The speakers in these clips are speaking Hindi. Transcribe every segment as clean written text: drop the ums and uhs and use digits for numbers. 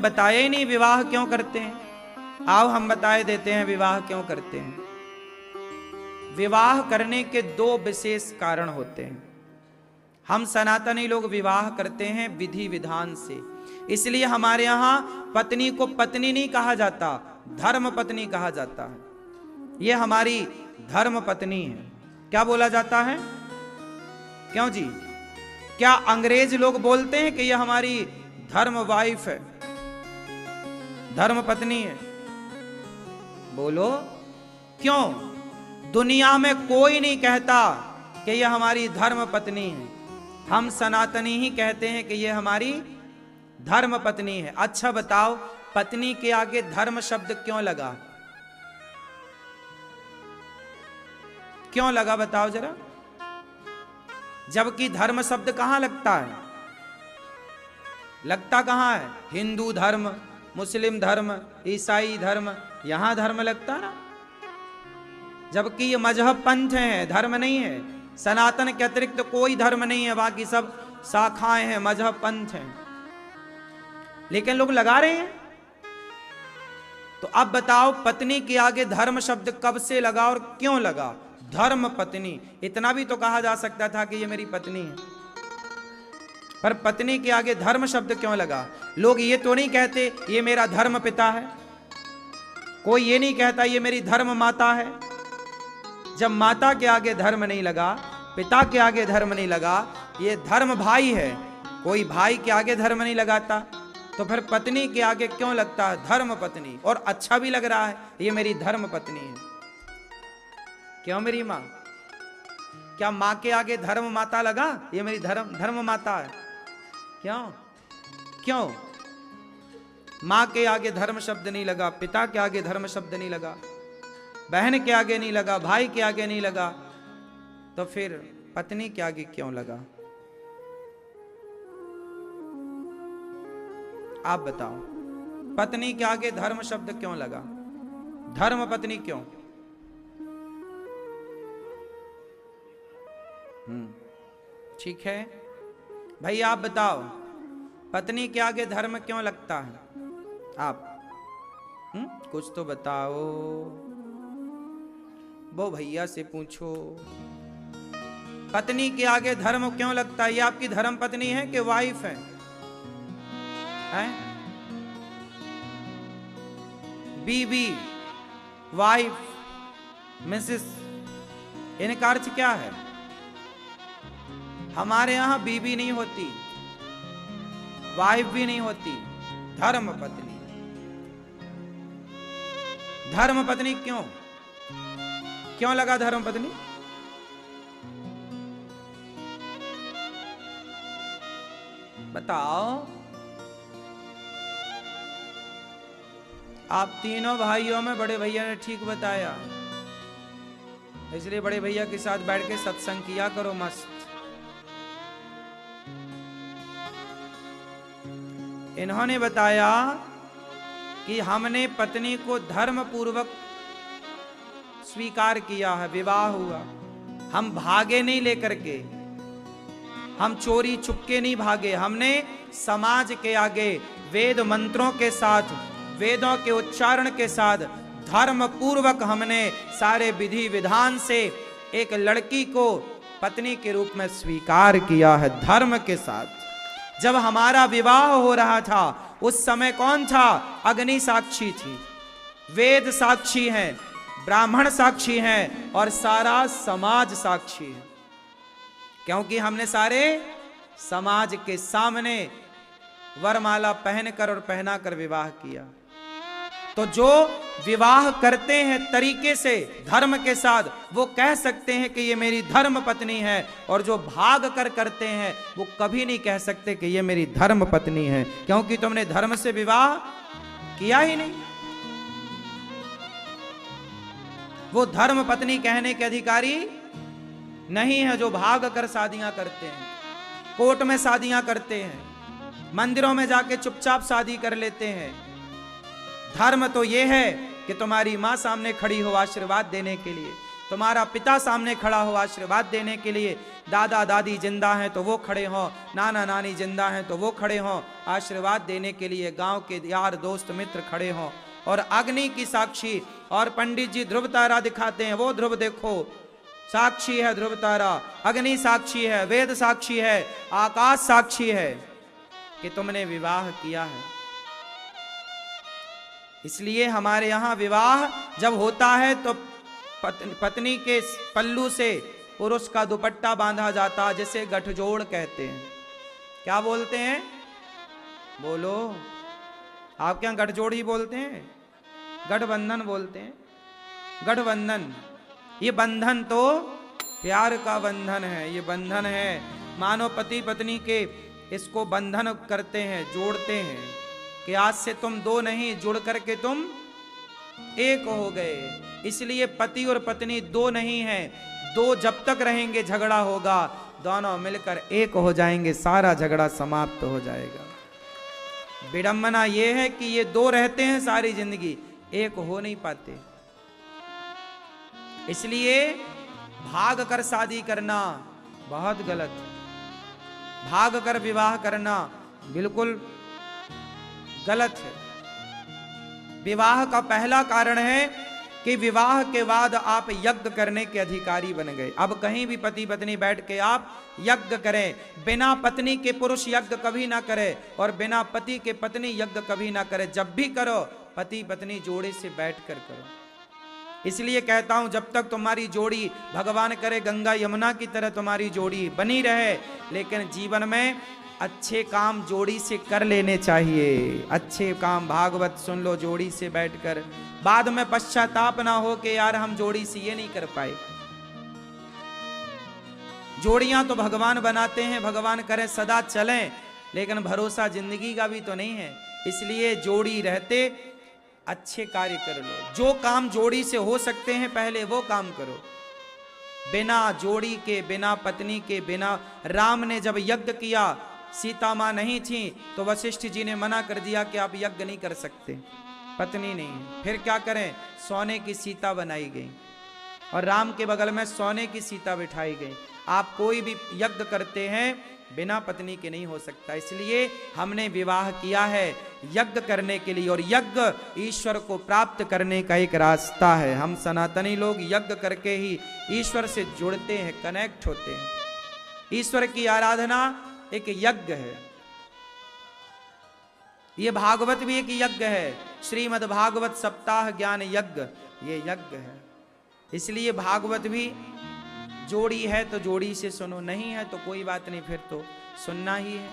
बताया ही नहीं विवाह क्यों करते हैं। आओ हम बताए देते हैं विवाह क्यों करते हैं। विवाह करने के दो विशेष कारण होते हैं। हम सनातनी लोग विवाह करते हैं विधि विधान से, इसलिए हमारे यहां पत्नी को पत्नी नहीं कहा जाता, धर्म पत्नी कहा जाता है। ये हमारी धर्म पत्नी है। क्या बोला जाता है? क्यों जी? क्या अंग्रेज लोग बोलते हैं कि ये हमारी धर्म वाइफ है, धर्म पत्नी है? बोलो क्यों? दुनिया में कोई नहीं कहता कि ये हमारी धर्म पत्नी है। हम सनातनी ही कहते हैं कि ये हमारी धर्म पत्नी है। अच्छा बताओ, पत्नी के आगे धर्म शब्द क्यों लगा? क्यों लगा बताओ जरा? जबकि धर्म शब्द कहां लगता है? लगता कहां है? हिंदू धर्म, मुस्लिम धर्म, ईसाई धर्म, यहां धर्म लगता ना। जबकि ये मजहब पंथ है, धर्म नहीं है। सनातन के अतिरिक्त कोई धर्म नहीं है, बाकी सब शाखाएं हैं, मजहब पंथ हैं, लेकिन लोग लगा रहे हैं। तो अब बताओ, पत्नी के आगे धर्म शब्द कब से लगा और क्यों लगा? धर्म पत्नी, इतना भी तो कहा जा सकता था कि ये मेरी पत्नी है, पर पत्नी के आगे धर्म शब्द क्यों लगा? लोग ये तो नहीं कहते ये मेरा धर्म पिता है, कोई ये नहीं कहता ये मेरी धर्म माता है। जब माता के आगे धर्म नहीं लगा, पिता के आगे धर्म नहीं लगा, ये धर्म भाई है, कोई भाई के आगे धर्म नहीं लगाता, तो फिर पत्नी के आगे क्यों लगता है धर्म पत्नी? और अच्छा भी लग रहा है, ये मेरी धर्म पत्नी है। क्यों मेरी माँ? क्या माँ के आगे धर्म माता लगा? ये मेरी धर्म माता है। क्यों? क्यों माँ के आगे धर्म शब्द नहीं लगा, पिता के आगे धर्म शब्द नहीं लगा, बहन के आगे नहीं लगा, भाई के आगे नहीं लगा, तो फिर पत्नी के आगे क्यों लगा? आप बताओ, पत्नी के आगे धर्म शब्द क्यों लगा? धर्म पत्नी क्यों? ठीक है भाई, आप बताओ, पत्नी के आगे धर्म क्यों लगता है? आप कुछ तो बताओ, वो भैया से पूछो, पत्नी के आगे धर्म क्यों लगता है? ये आपकी धर्म पत्नी है कि वाइफ है? बीबी, वाइफ, मिसेस, इनका अर्थ क्या है? हमारे यहां बीबी नहीं होती, वाइफ भी नहीं होती, धर्म पत्नी। धर्म पत्नी क्यों? क्यों लगा धर्म पत्नी? बताओ। आप तीनों भाइयों में बड़े भैया ने ठीक बताया, इसलिए बड़े भैया के साथ बैठ के सत्संग किया करो मस्त। इन्होंने बताया कि हमने पत्नी को धर्म पूर्वक स्वीकार किया है, विवाह हुआ, हम भागे नहीं लेकर के, हम चोरी चुपके नहीं भागे, हमने समाज के आगे वेद मंत्रों के साथ, वेदों के उच्चारण के साथ धर्म पूर्वक हमने सारे विधि विधान से एक लड़की को पत्नी के रूप में स्वीकार किया है, धर्म के साथ। जब हमारा विवाह हो रहा था उस समय कौन था? अग्नि साक्षी थी, वेद साक्षी हैं, ब्राह्मण साक्षी हैं और सारा समाज साक्षी है, क्योंकि हमने सारे समाज के सामने वरमाला पहनकर और पहनाकर विवाह किया। तो जो विवाह करते हैं तरीके से धर्म के साथ, वो कह सकते हैं कि ये मेरी धर्म पत्नी है, और जो भाग कर करते हैं वो कभी नहीं कह सकते कि ये मेरी धर्म पत्नी है, क्योंकि तुमने धर्म से विवाह किया ही नहीं। वो धर्म पत्नी कहने के अधिकारी नहीं है जो भाग कर शादियां करते हैं, कोर्ट में शादियां करते हैं, मंदिरों में जाके चुपचाप शादी कर लेते हैं। धर्म तो ये है कि तुम्हारी मां सामने खड़ी हो आशीर्वाद देने के लिए, तुम्हारा पिता सामने खड़ा हो आशीर्वाद देने के लिए, दादा दादी जिंदा हैं तो वो खड़े हों, नाना नानी जिंदा हैं तो वो खड़े हों आशीर्वाद देने के लिए, गांव के यार दोस्त मित्र खड़े हों, और अग्नि की साक्षी, और पंडित जी ध्रुव तारा दिखाते हैं, वो ध्रुव देखो साक्षी है, ध्रुव तारा, अग्नि साक्षी है, वेद साक्षी है, आकाश साक्षी है कि तुमने विवाह किया है। इसलिए हमारे यहां विवाह जब होता है तो पत्नी के पल्लू से पुरुष का दुपट्टा बांधा जाता, जिसे गठजोड़ कहते हैं। क्या बोलते हैं? बोलो, आप क्या गठजोड़ ही बोलते हैं? गठबंधन बोलते हैं। गठबंधन, ये बंधन तो प्यार का बंधन है, ये बंधन है, मानो पति पत्नी के इसको बंधन करते हैं, जोड़ते हैं कि आज से तुम दो नहीं, जुड़ करके तुम एक हो गए। इसलिए पति और पत्नी दो नहीं है, दो जब तक रहेंगे झगड़ा होगा, दोनों मिलकर एक हो जाएंगे, सारा झगड़ा समाप्त हो जाएगा। विडंबना यह है कि ये दो रहते हैं सारी जिंदगी, एक हो नहीं पाते। इसलिए भाग कर शादी करना बहुत गलत, भाग कर विवाह करना बिल्कुल गलत है। विवाह का पहला कारण है कि विवाह के बाद आप यज्ञ करने के अधिकारी बन गए। अब कहीं भी पति पत्नी बैठ के आप यज्ञ करें, बिना पत्नी के पुरुष यज्ञ कभी ना करे और बिना पति के पत्नी यज्ञ कभी ना करे। जब भी करो पति पत्नी जोड़े से बैठ कर करो। इसलिए कहता हूं जब तक तुम्हारी जोड़ी, भगवान करे गंगा यमुना की तरह तुम्हारी जोड़ी बनी रहे, लेकिन जीवन में अच्छे काम जोड़ी से कर लेने चाहिए। अच्छे काम भागवत सुन लो जोड़ी से बैठकर, बाद में पश्चाताप ना हो कि यार हम जोड़ी से ये नहीं कर पाए। जोड़ियां तो भगवान बनाते हैं, भगवान करे सदा चलें, लेकिन भरोसा जिंदगी का भी तो नहीं है। इसलिए जोड़ी रहते अच्छे कार्य कर लो। जो काम जोड़ी से हो सकते हैं पहले वो काम करो। बिना जोड़ी के, बिना पत्नी के, बिना, राम ने जब यज्ञ किया, सीता मां नहीं थी तो वशिष्ठ जी ने मना कर दिया कि आप यज्ञ नहीं कर सकते, पत्नी नहीं है। फिर क्या करें? सोने की सीता बनाई गई और राम के बगल में सोने की सीता बिठाई गई। आप कोई भी यज्ञ करते हैं बिना पत्नी के नहीं हो सकता। इसलिए हमने विवाह किया है यज्ञ करने के लिए, और यज्ञ ईश्वर को प्राप्त करने का एक रास्ता है। हम सनातनी लोग यज्ञ करके ही ईश्वर से जुड़ते हैं, कनेक्ट होते हैं। ईश्वर की आराधना एक यज्ञ है। ये भागवत भी एक यज्ञ है, श्रीमद् भागवत सप्ताह ज्ञान यज्ञ, ये यज्ञ है। इसलिए भागवत भी जोड़ी है तो जोड़ी से सुनो, नहीं है तो कोई बात नहीं, फिर तो सुनना ही है।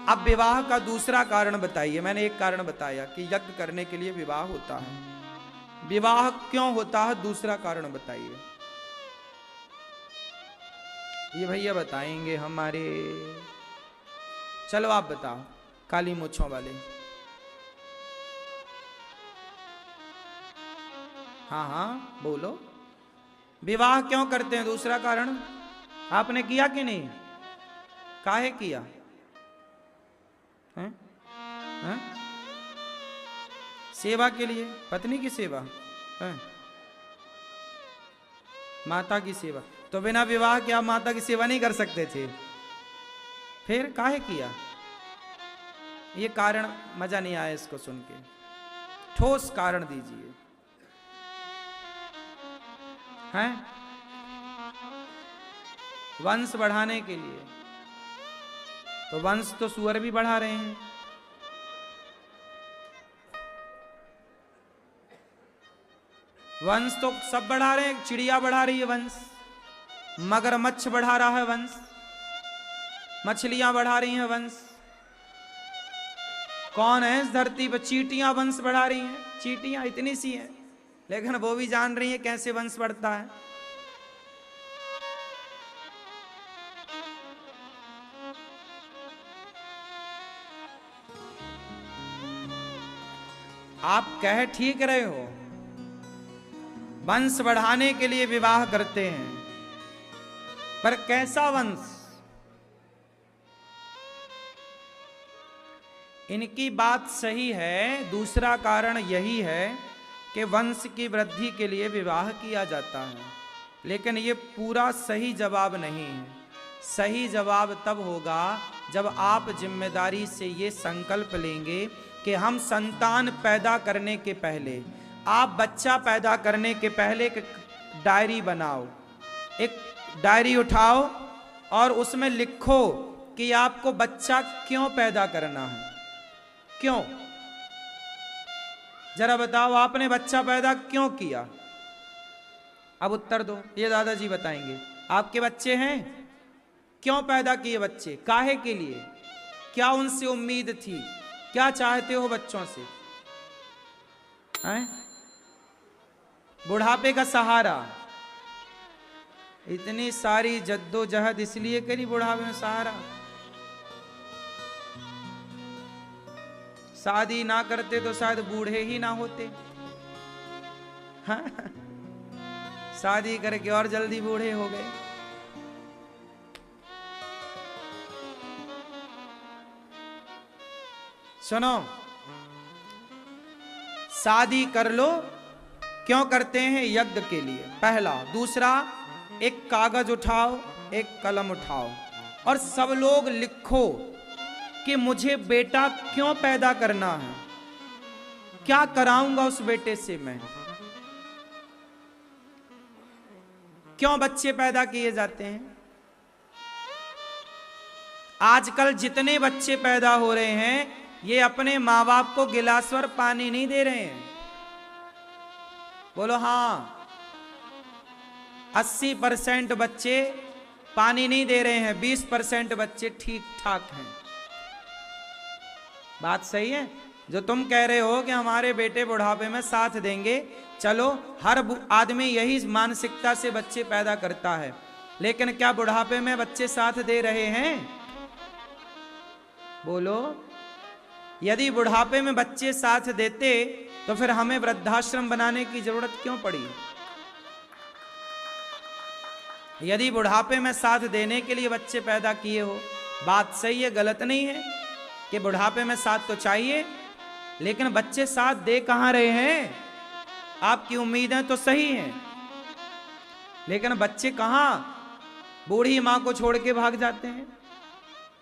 अब विवाह का दूसरा कारण बताइए। मैंने एक कारण बताया कि यज्ञ करने के लिए विवाह होता है, विवाह क्यों होता है, दूसरा कारण बताइए। ये भैया बताएंगे हमारे, चलो आप बताओ, काली मूंछों वाले। हाँ हाँ बोलो, विवाह क्यों करते हैं, दूसरा कारण आपने किया कि नहीं? काहे किया है? है? सेवा के लिए, पत्नी की सेवा है, माता की सेवा। तो बिना विवाह के आप माता की सेवा नहीं कर सकते थे, फिर काहे किया? ये कारण मजा नहीं आया इसको सुन के, ठोस कारण दीजिए। हैं? वंश बढ़ाने के लिए। तो वंश तो सुअर भी बढ़ा रहे हैं, वंश तो सब बढ़ा रहे हैं। चिड़िया बढ़ा रही है वंश, मगरमच्छ बढ़ा रहा है वंश, मछलियां बढ़ा रही हैं वंश। कौन है इस धरती पर? चींटियां वंश बढ़ा रही हैं। चींटियां इतनी सी हैं, लेकिन वो भी जान रही है कैसे वंश बढ़ता है। आप कह ठीक रहे हो, वंश बढ़ाने के लिए विवाह करते हैं, पर कैसा वंश? इनकी बात सही है। दूसरा कारण यही है कि वंश की वृद्धि के लिए विवाह किया जाता है, लेकिन ये पूरा सही जवाब नहीं है। सही जवाब तब होगा जब आप जिम्मेदारी से ये संकल्प लेंगे कि हम संतान पैदा करने के पहले, आप बच्चा पैदा करने के पहले एक डायरी बनाओ, एक डायरी उठाओ और उसमें लिखो कि आपको बच्चा क्यों पैदा करना है। क्यों? जरा बताओ, आपने बच्चा पैदा क्यों किया? अब उत्तर दो। ये दादाजी बताएंगे। आपके बच्चे हैं, क्यों पैदा किए बच्चे? काहे के लिए? क्या उनसे उम्मीद थी? क्या चाहते हो बच्चों से? हैं? बुढ़ापे का सहारा। इतनी सारी जद्दोजहद इसलिए करी बुढ़ापे में सहारा। शादी ना करते तो शायद बूढ़े ही ना होते। हाँ? शादी करके और जल्दी बूढ़े हो गए। सुनो, शादी कर लो, क्यों करते हैं? यज्ञ के लिए, पहला। दूसरा, एक कागज उठाओ, एक कलम उठाओ और सब लोग लिखो कि मुझे बेटा क्यों पैदा करना है, क्या कराऊंगा उस बेटे से मैं। क्यों बच्चे पैदा किए जाते हैं? आजकल जितने बच्चे पैदा हो रहे हैं, ये अपने माँ बाप को गिलास भर पानी नहीं दे रहे हैं। बोलो हाँ। 80% बच्चे पानी नहीं दे रहे हैं, 20% बच्चे ठीक ठाक हैं। बात सही है? जो तुम कह रहे हो कि हमारे बेटे बुढ़ापे में साथ देंगे, चलो, हर आदमी यही मानसिकता से बच्चे पैदा करता है, लेकिन क्या बुढ़ापे में बच्चे साथ दे रहे हैं? बोलो। यदि बुढ़ापे में बच्चे साथ देते तो फिर हमें वृद्धाश्रम बनाने की जरूरत क्यों पड़ी? यदि बुढ़ापे में साथ देने के लिए बच्चे पैदा किए हो, बात सही है, गलत नहीं है कि बुढ़ापे में साथ तो चाहिए, लेकिन बच्चे साथ दे कहां रहे हैं? आपकी उम्मीदें तो सही हैं, लेकिन बच्चे कहां? बूढ़ी मां को छोड़ के भाग जाते हैं,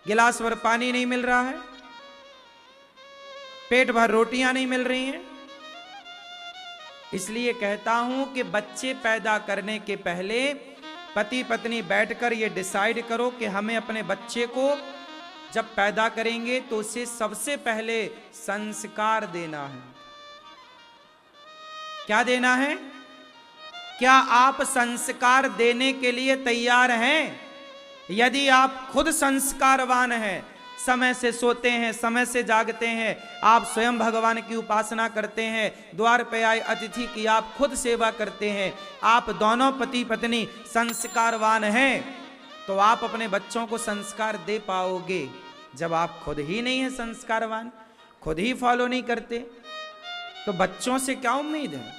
गिलास भर पानी नहीं मिल रहा है, पेट भर रोटियां नहीं मिल रही हैं। इसलिए कहता हूं कि बच्चे पैदा करने के पहले पति पत्नी बैठकर ये डिसाइड करो कि हमें अपने बच्चे को जब पैदा करेंगे तो उसे सबसे पहले संस्कार देना है। क्या देना है? क्या आप संस्कार देने के लिए तैयार हैं? यदि आप खुद संस्कारवान हैं, समय से सोते हैं, समय से जागते हैं, आप स्वयं भगवान की उपासना करते हैं, द्वार पे आए अतिथि की आप खुद सेवा करते हैं, आप दोनों पति पत्नी संस्कारवान हैं, तो आप अपने बच्चों को संस्कार दे पाओगे। जब आप खुद ही नहीं हैं संस्कारवान, खुद ही फॉलो नहीं करते, तो बच्चों से क्या उम्मीद है?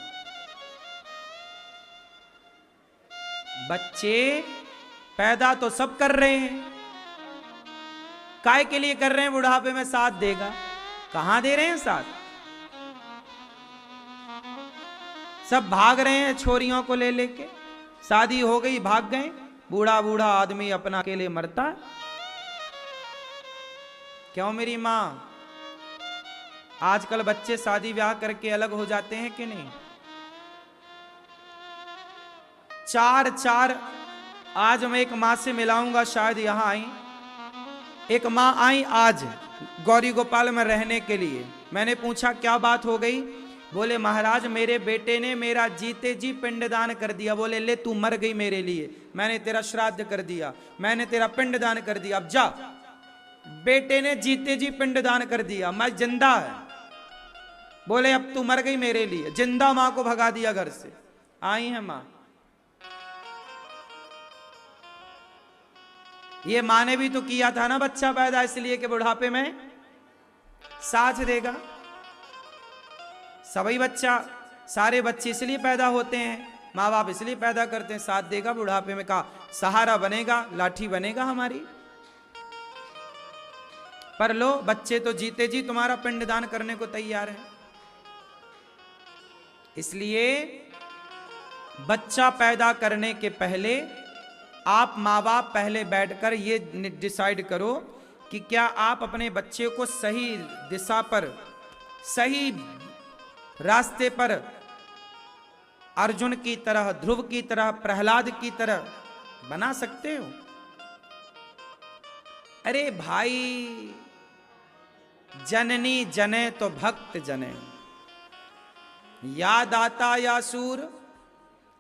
बच्चे पैदा तो सब कर रहे हैं, काय के लिए कर रहे हैं? बुढ़ापे में साथ देगा। कहां दे रहे हैं साथ? सब भाग रहे हैं छोरियों को ले लेके, शादी हो गई भाग गए। बूढ़ा बूढ़ा आदमी अपना अकेले मरता है। क्यों मेरी मां? आजकल बच्चे शादी ब्याह करके अलग हो जाते हैं कि नहीं? चार आज मैं एक मां से मिलाऊंगा, शायद यहां आई एक मां आई आज गौरी गोपाल में रहने के लिए। मैंने पूछा क्या बात हो गई? बोले महाराज मेरे बेटे ने मेरा जीते जी पिंडदान कर दिया। बोले ले तू मर गई मेरे लिए, मैंने तेरा श्राद्ध कर दिया, मैंने तेरा पिंडदान कर दिया, अब जा। बेटे ने जीते जी पिंडदान कर दिया, मैं जिंदा है। बोले अब तू मर गई मेरे लिए, जिंदा मां को भगा दिया घर से। आई है मां। ये मां ने भी तो किया था ना बच्चा पैदा, इसलिए कि बुढ़ापे में साथ देगा। सभी बच्चा, सारे बच्चे इसलिए पैदा होते हैं, माँ बाप इसलिए पैदा करते हैं, साथ देगा बुढ़ापे में, का सहारा बनेगा, लाठी बनेगा हमारी। पर लो, बच्चे तो जीते जी तुम्हारा पिंडदान करने को तैयार है। इसलिए बच्चा पैदा करने के पहले आप माँ बाप पहले बैठकर ये डिसाइड करो कि क्या आप अपने बच्चे को सही दिशा पर, सही रास्ते पर, अर्जुन की तरह, ध्रुव की तरह, प्रहलाद की तरह बना सकते हो। अरे भाई, जननी जने तो भक्त जने, या दाता या सूर,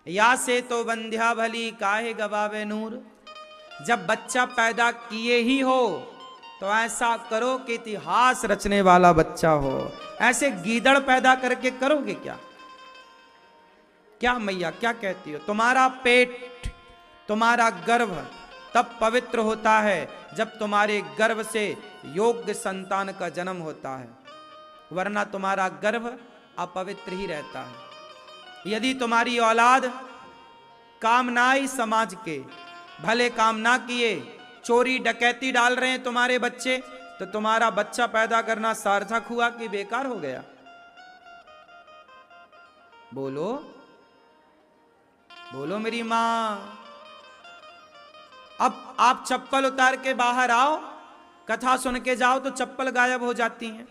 या से तो बंध्या भली काहे गवावे नूर। जब बच्चा पैदा किए ही हो तो ऐसा करो कि इतिहास रचने वाला बच्चा हो। ऐसे गीदड़ पैदा करके करोगे क्या? क्या मैया क्या कहती हो? तुम्हारा पेट, तुम्हारा गर्भ तब पवित्र होता है जब तुम्हारे गर्भ से योग्य संतान का जन्म होता है, वरना तुम्हारा गर्भ अपवित्र ही रहता है। यदि तुम्हारी औलाद कामनाई समाज के भले काम ना किए, चोरी डकैती डाल रहे हैं तुम्हारे बच्चे, तो तुम्हारा बच्चा पैदा करना सार्थक हुआ कि बेकार हो गया? बोलो बोलो मेरी मां। अब आप चप्पल उतार के बाहर आओ, कथा सुन के जाओ तो चप्पल गायब हो जाती हैं।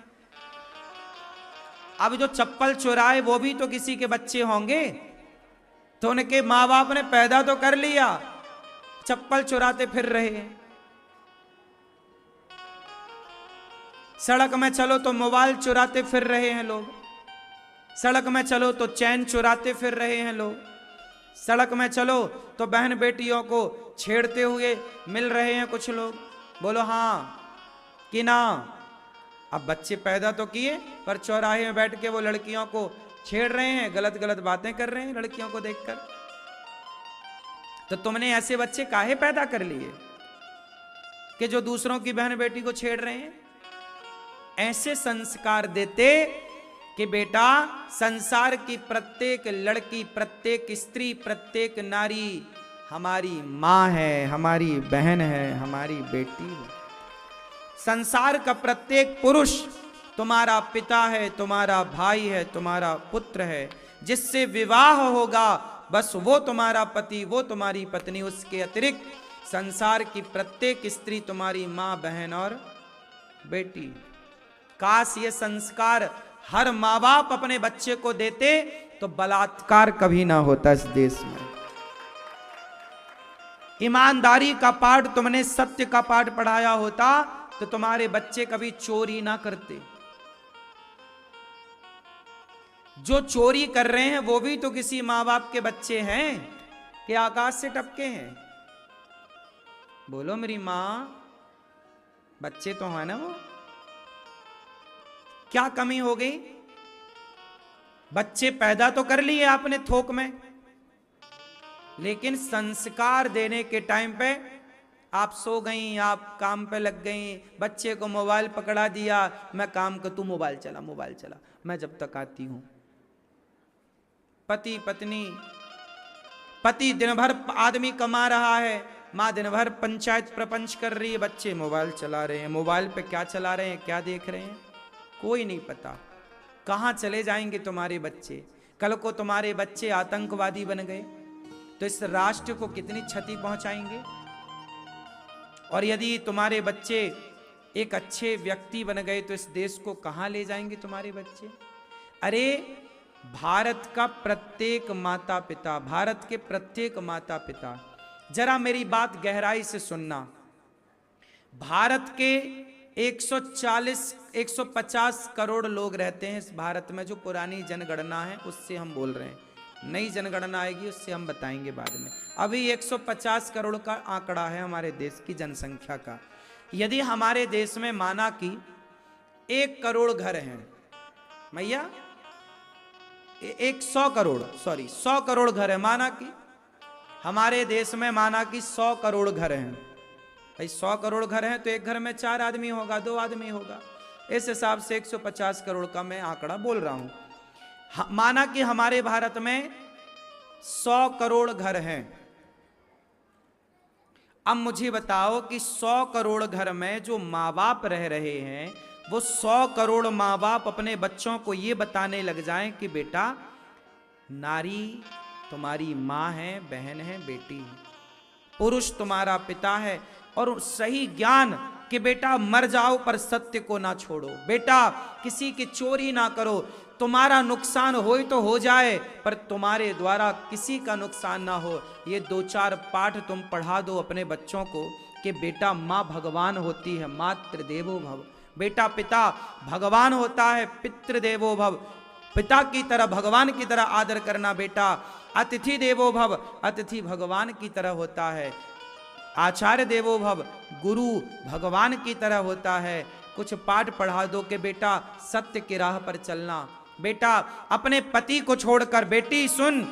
अब जो चप्पल चुराए वो भी तो किसी के बच्चे होंगे, तो उनके माँ बाप ने पैदा तो कर लिया, चप्पल चुराते फिर रहे हैं। सड़क में चलो तो मोबाइल चुराते फिर रहे हैं लोग, सड़क में चलो तो चैन चुराते फिर रहे हैं लोग, सड़क में चलो तो बहन बेटियों को छेड़ते हुए मिल रहे हैं कुछ लोग। बोलो हाँ कि ना? अब बच्चे पैदा तो किए, पर चौराहे में बैठ के वो लड़कियों को छेड़ रहे हैं, गलत गलत बातें कर रहे हैं लड़कियों को देखकर। तो तुमने ऐसे बच्चे काहे पैदा कर लिए कि जो दूसरों की बहन बेटी को छेड़ रहे हैं? ऐसे संस्कार देते कि बेटा, संसार की प्रत्येक लड़की, प्रत्येक स्त्री, प्रत्येक नारी हमारी मां है, हमारी बहन है, हमारी बेटी है। संसार का प्रत्येक पुरुष तुम्हारा पिता है, तुम्हारा भाई है, तुम्हारा पुत्र है। जिससे विवाह होगा बस वो तुम्हारा पति, वो तुम्हारी पत्नी। उसके अतिरिक्त संसार की प्रत्येक स्त्री तुम्हारी मां, बहन और बेटी। काश ये संस्कार हर माँ बाप अपने बच्चे को देते तो बलात्कार कभी ना होता इस देश में। ईमानदारी का पाठ तुमने, सत्य का पाठ पढ़ाया होता तो तुम्हारे बच्चे कभी चोरी ना करते। जो चोरी कर रहे हैं वो भी तो किसी माँ बाप के बच्चे हैं कि आकाश से टपके हैं। बोलो मेरी माँ, बच्चे तो है ना वो? क्या कमी हो गई? बच्चे पैदा तो कर लिए आपने थोक में, लेकिन संस्कार देने के टाइम पे आप सो गई, आप काम पे लग गई, बच्चे को मोबाइल पकड़ा दिया, मैं काम कर, तू मोबाइल चला, मोबाइल चला, मैं जब तक आती हूं। पति पत्नी, पति दिन भर आदमी कमा रहा है, माँ दिन भर पंचायत प्रपंच कर रही है, बच्चे मोबाइल चला रहे हैं। मोबाइल पे क्या चला रहे हैं, क्या देख रहे हैं, कोई नहीं पता। कहां चले जाएंगे तुम्हारे बच्चे? कल को तुम्हारे बच्चे आतंकवादी बन गए तो इस राष्ट्र को कितनी क्षति पहुंचाएंगे। और यदि तुम्हारे बच्चे एक अच्छे व्यक्ति बन गए तो इस देश को कहां ले जाएंगे तुम्हारे बच्चे? अरे भारत का प्रत्येक माता पिता, भारत के प्रत्येक माता पिता, जरा मेरी बात गहराई से सुनना। भारत के 140-150 करोड़ लोग रहते हैं इस भारत में। जो पुरानी जनगणना है उससे हम बोल रहे हैं, नई जनगणना आएगी उससे हम बताएंगे बाद में। अभी 150 करोड़ का आंकड़ा है हमारे देश की जनसंख्या का। यदि हमारे देश में माना कि 1 करोड़ घर हैं, मैया 100 करोड़, सॉरी 100 करोड़ घर है, माना कि हमारे देश में माना कि 100 करोड़ घर हैं। भाई 100 करोड़ घर हैं तो एक घर में 4 आदमी होगा, 2 आदमी होगा, इस हिसाब से 150 करोड़ का मैं आंकड़ा बोल रहा हूं। माना कि हमारे भारत में 100 करोड़ घर हैं। अब मुझे बताओ कि 100 करोड़ घर में जो माँ बाप रह रहे हैं, वो 100 करोड़ माँ बाप अपने बच्चों को ये बताने लग जाएं कि बेटा नारी तुम्हारी माँ है, बहन है, बेटी है। पुरुष तुम्हारा पिता है। और सही ज्ञान कि बेटा मर जाओ पर सत्य को ना छोड़ो, बेटा किसी की चोरी ना करो, तुम्हारा नुकसान हो तो हो जाए पर तुम्हारे द्वारा किसी का नुकसान ना हो। ये 2-4 पाठ तुम पढ़ा दो अपने बच्चों को कि बेटा माँ भगवान होती है, मातृदेवो भव। बेटा पिता भगवान होता है, पितृदेवो भव। पिता की तरह भगवान की तरह आदर करना बेटा। अतिथि देवो भव, अतिथि भगवान की तरह होता है। आचार्य देवो भव, गुरु भगवान की तरह होता है। कुछ पाठ पढ़ा दो कि बेटा सत्य की राह पर चलना। बेटा अपने पति को छोड़कर, बेटी सुन,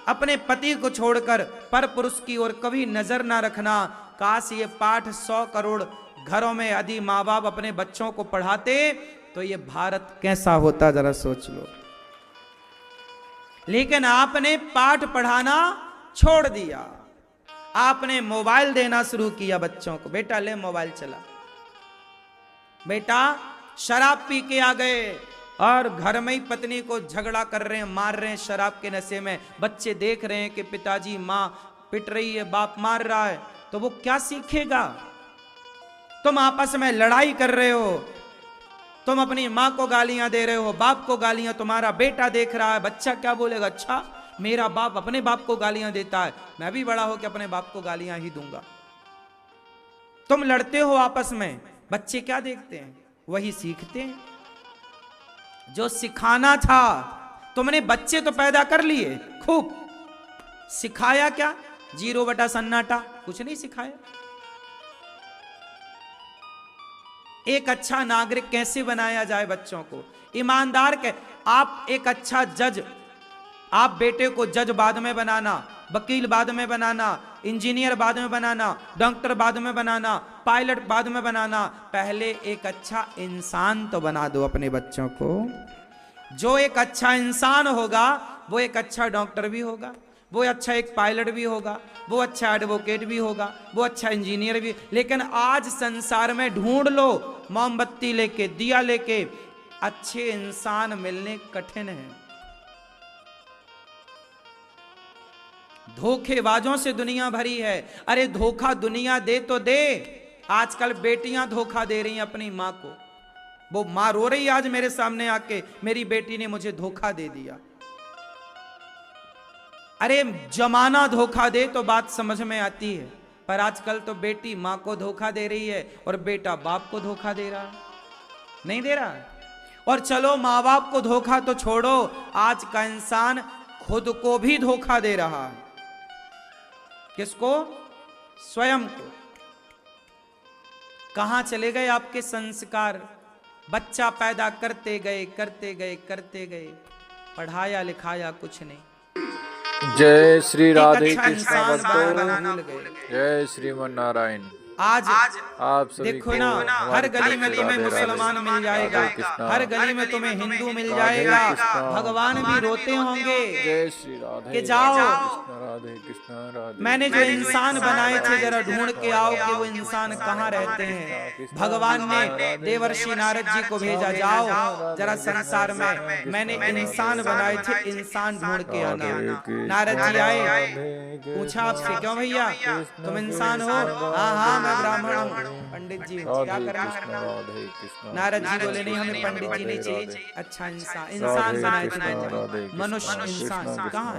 अपने पति को छोड़कर पर पुरुष की ओर कभी नजर ना रखना। काश ये पाठ 100 करोड़ घरों में यदि माँ बाप अपने बच्चों को पढ़ाते तो ये भारत कैसा होता, जरा सोच लो। लेकिन आपने पाठ पढ़ाना छोड़ दिया, आपने मोबाइल देना शुरू किया बच्चों को। बेटा ले मोबाइल चला। बेटा शराब पी के आ गए और घर में ही पत्नी को झगड़ा कर रहे हैं, मार रहे हैं शराब के नशे में। बच्चे देख रहे हैं कि पिताजी माँ पिट रही है, बाप मार रहा है, तो वो क्या सीखेगा? तुम आपस में लड़ाई कर रहे हो, तुम अपनी माँ को गालियां दे रहे हो, बाप को गालियां, तुम्हारा बेटा देख रहा है, बच्चा क्या बोलेगा? अच्छा मेरा बाप अपने बाप को गालियां देता है, मैं भी बड़ा हो के अपने बाप को गालियां ही दूंगा। तुम लड़ते हो आपस में, बच्चे क्या देखते हैं? वही सीखते हैं जो सिखाना था। तुमने बच्चे तो पैदा कर लिए खूब, सिखाया क्या? 0 बटा सन्नाटा, कुछ नहीं सिखाया। एक अच्छा नागरिक कैसे बनाया जाए बच्चों को, ईमानदार के। आप एक अच्छा जज, आप बेटे को जज बाद में बनाना, वकील बाद में बनाना, इंजीनियर बाद में बनाना, डॉक्टर बाद में बनाना, पायलट बाद में बनाना, पहले एक अच्छा इंसान तो बना दो अपने बच्चों को। जो एक अच्छा इंसान होगा वो एक अच्छा डॉक्टर भी होगा, वो अच्छा एक पायलट भी होगा, वो अच्छा एडवोकेट भी होगा, वो अच्छा इंजीनियर भी। लेकिन आज संसार में ढूंढ लो, मोमबत्ती लेके, दिया लेके, अच्छे इंसान मिलने कठिन है। धोखेबाजों से दुनिया भरी है। अरे धोखा दुनिया दे तो दे, आजकल बेटियां धोखा दे रही हैं अपनी मां को। वो मां रो रही आज मेरे सामने आके, मेरी बेटी ने मुझे धोखा दे दिया। अरे जमाना धोखा दे तो बात समझ में आती है, पर आजकल तो बेटी मां को धोखा दे रही है और बेटा बाप को धोखा दे रहा है, नहीं दे रहा है। और चलो मां बाप को धोखा तो छोड़ो, आज का इंसान खुद को भी धोखा दे रहा है। किसको? स्वयं को। कहां चले गए आपके संस्कार? बच्चा पैदा करते गए करते गए करते गए, पढ़ाया लिखाया कुछ नहीं। जय श्री राधे अच्छा कृष्ण इंसान भक्तों, भूल गए। जय श्रीमन नारायण। आज आप सभी देखो को ना, हमारी हर गली में तरफ से तुम्हें राधे मुसलमान राधे, मिल जाएगा, राधे कृष्णा, हर गली में तुम्हें हिंदू मिल राधे जाएगा। कृष्णा, भगवान भी रोते होंगे जय श्री राधे कि जाओ, राधे कृष्ण राधे। मैंने जो इंसान बनाए थे जरा ढूंढ के आओ कि वो इंसान कहाँ रहते हैं। भगवान ने देवर्षि नारद जी को भेजा, जाओ जरा संसार में मैंने इंसान बनाए थे, इंसान ढूंढ के आना। नारद जी आए, पूछा आपसे, क्यों भैया तुम इंसान हो? हाँ हाँ मैं ब्राह्मण हूँ। पंडित जी क्या करना? नारद जी बोले नहीं, हमें पंडित जी नहीं चाहिए, अच्छा इंसान। इंसान बनाए थे, मनुष्य इंसान कहाँ?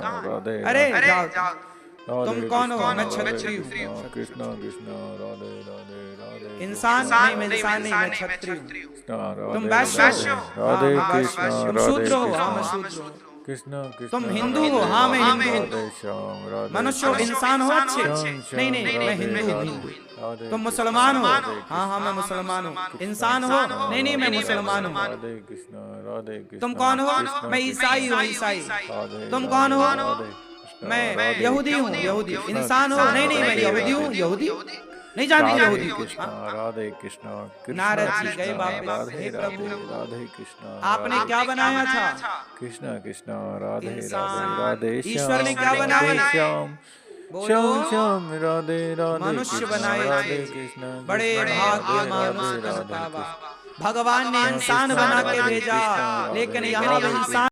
अरे जाओ, तुम कौन हो? मैं क्षत्रिय हूँ। कृष्णा कृष्णा राधे राधे राधे। इंसान नहीं, मैं इंसान नहीं, मैं क्षत्रिय हूँ। तुम वैश्य हो? राधे कृष्णा तुम शूद्र हो? हाँ मैं शूद्र हूँ। कृष्णा तुम हिंदू हो? हाँ मैं हिंदू हूँ। मनुष्य हो, इंसान हो अच्छे? नहीं नहीं मैं हिंदू हूँ। तुम मुसलमान हो? हाँ हाँ मैं मुसलमान हूँ। इंसान हो? नहीं नहीं मैं मुसलमान हूँ। राधे कृष्णा राधे कृष्णा। तुम कौन हो? मैं ईसाई हूँ, ईसाई। तुम कौन हो? मैं यहूदी हूँ, यहूदी। इंसान हो? नहीं नहीं मैं यहूदी हूँ, यहूदी नहीं जानती यहूदी को। राधे कृष्णा। नारद जी गए वापस, हे प्रभु राधे कृष्णा, आपने क्या बनाया था? कृष्णा कृष्णा राधे इंसान। राधे। ईश्वर ने क्या बनाया? श्याम बोलो। श्याम श्याम राधे राधे। मनुष्य बनाए राधे थे, कृष्णा। बड़े भाग्य मानुष तन पावा। भगवान ने इंसान बना के भेजा, लेकिन यहाँ इंसान